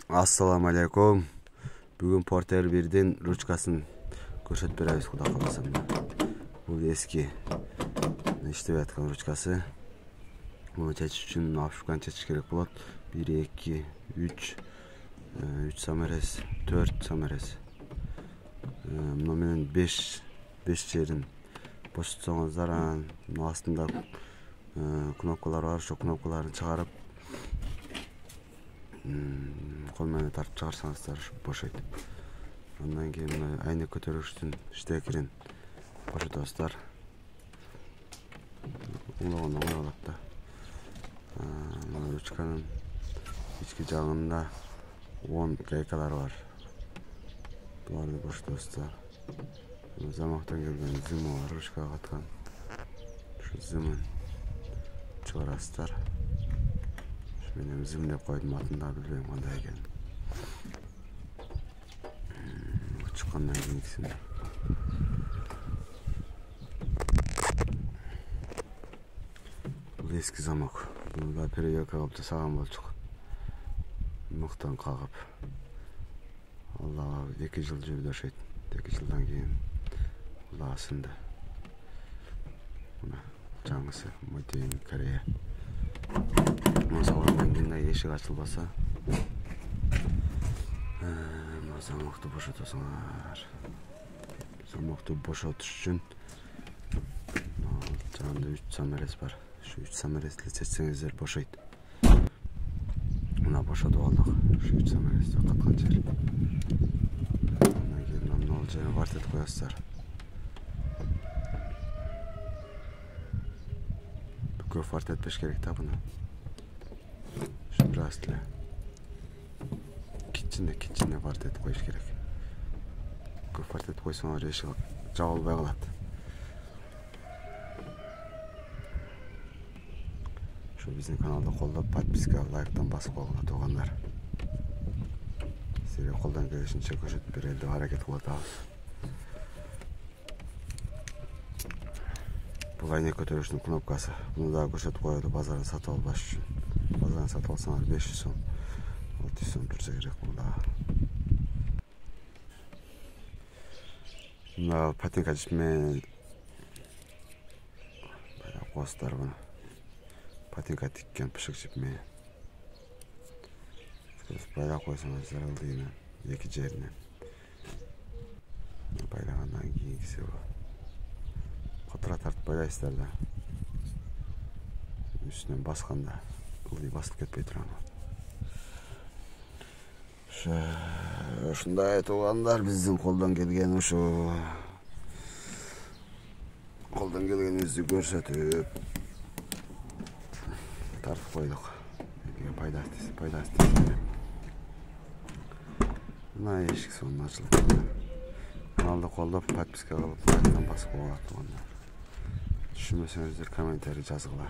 Assalamu alaikum. Бүгін Porter 1'den ручкасын көрсөтүп беребиз, Кудай кааласа. Бул эски иштеп аткан ручкасы. Муну чечиш үчүн апшыкан чечиш керек болот. 1, 2, 3 самарез, 4 самарез. Муну менен 5 жерин бошотсоңуздар, анан астында кнопкалар бар, ошо кнопкаларын чыгарып кол менен тартып чыгарсаңыздар бошойт. Андан кийин айнек көтөргүчтүн штекерин бошотобуздар. Оңдогондо оңдолот да. Ручканын ички жагында 10 гайкалар бар. Буларды бошотобуздар. Замактан келген зымы бар, ручкага каткан. Ушу зымын чыгарасыздар. Мен зым деп койдум, атын да билбейм кандай экенин. Чыккандан кийинкисин. Бул эски замок. Буну да переделка кылып жасаган болчук. Мыктан кагып. Алла 2 жыл жүрдү ошойт. 2 жылдан кийин Алла сынды. Мына жаңысы Модейн Корея. Мына салгандан кийин эшик ачылбаса, замокты бошотосуңар. Замокты бошотуш үчүн жанында 3 самарез бар. Şu 3 samarezli çetsеңиздер бошойт. Мына бошотуп алдык. Şu 3 самарезди каткан жер. Андан кийин мына жерин вартетип коесуздар. Көп вартетпеш керек да буну. Şu biraz эле кичине вартетип коюш керек. Көп вартетип койсоңор эшик жабылбай калат. Биздин каналды колдоп, подписка, лайктан басып койгула туугандар. Силерге колдон келишинче көрсөтүп берели деп аракет кылып атабыз. Бул айнек көтөрүштүн кнопкасы. Буну да көрсөтүп коёду базардан сатып албаш үчүн. Базардан сатып алсаңар 500 сом, 600 сом турса керек бул да. Мына патенка жипмен костар буну. Патенка тиккен пышык жипмен. Байлап койсоңуздар ылдыйынан, 2 жеринен. Байлагандан кийинкиси бул. Котура тартып байлайсыздар да. Үстүнөн басканда ылдый басып кетпей турган. Ушундай туугандар, биздин колдон келген ушу. Колдон келгенибизди көрсөтүп тартып койдук. Пайдасы тиз. Мына эшик сонун ачылып калды. Каналды колдоп, подписка кылып, лайктан басып койгула туугандар. Түшүнбөсөңүздөр комментарий жазгыла.